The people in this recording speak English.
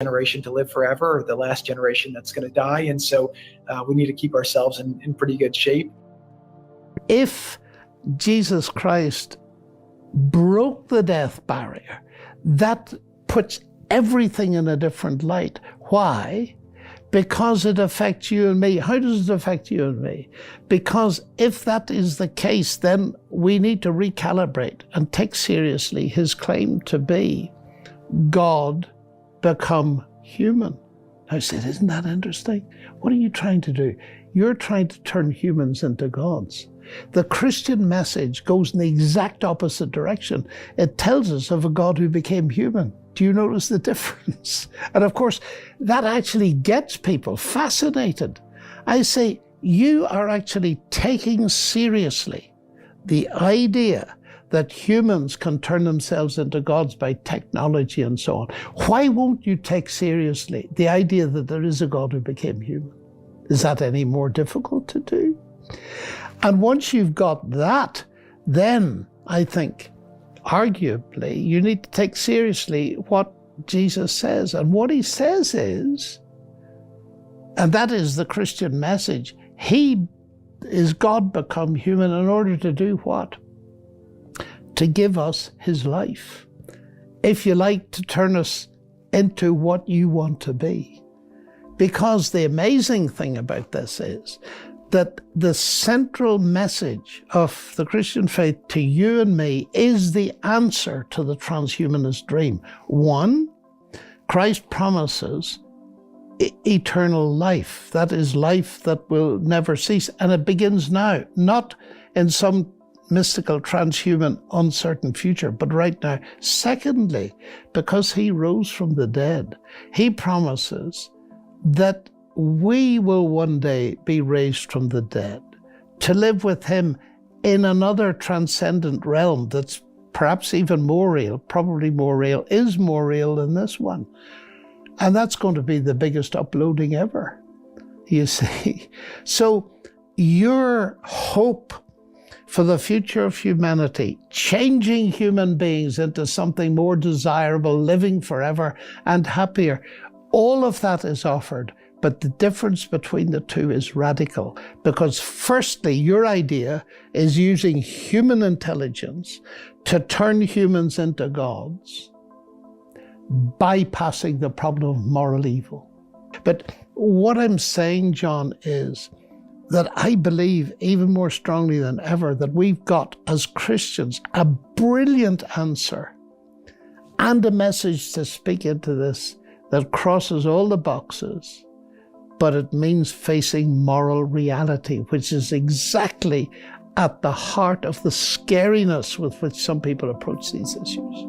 generation to live forever or the last generation that's going to die. And so we need to keep ourselves in pretty good shape. If Jesus Christ broke the death barrier, that puts everything in a different light. Why? Because it affects you and me. How does it affect you and me? Because if that is the case, then we need to recalibrate and take seriously his claim to be God become human. I said, isn't that interesting? What are you trying to do? You're trying to turn humans into gods. The Christian message goes in the exact opposite direction. It tells us of a God who became human. Do you notice the difference? And of course, that actually gets people fascinated. I say, you are actually taking seriously the idea that humans can turn themselves into gods by technology and so on. Why won't you take seriously the idea that there is a God who became human? Is that any more difficult to do? And once you've got that, then I think, arguably, you need to take seriously what Jesus says. And what he says is, and that is the Christian message, he is God become human in order to do what? To give us his life. If you like, to turn us into what you want to be. Because the amazing thing about this is that the central message of the Christian faith to you and me is the answer to the transhumanist dream. One, Christ promises eternal life. That is life that will never cease. And it begins now, not in some mystical, transhuman, uncertain future, but right now. Secondly, because he rose from the dead, he promises that we will one day be raised from the dead to live with him in another transcendent realm that's perhaps even more real, probably more real, is more real than this one. And that's going to be the biggest uploading ever, you see. So your hope for the future of humanity, changing human beings into something more desirable, living forever and happier, all of that is offered. But the difference between the two is radical, because firstly, your idea is using human intelligence to turn humans into gods, bypassing the problem of moral evil. But what I'm saying, John, is that I believe even more strongly than ever that we've got, as Christians, a brilliant answer and a message to speak into this that crosses all the boxes, but it means facing moral reality, which is exactly at the heart of the scariness with which some people approach these issues.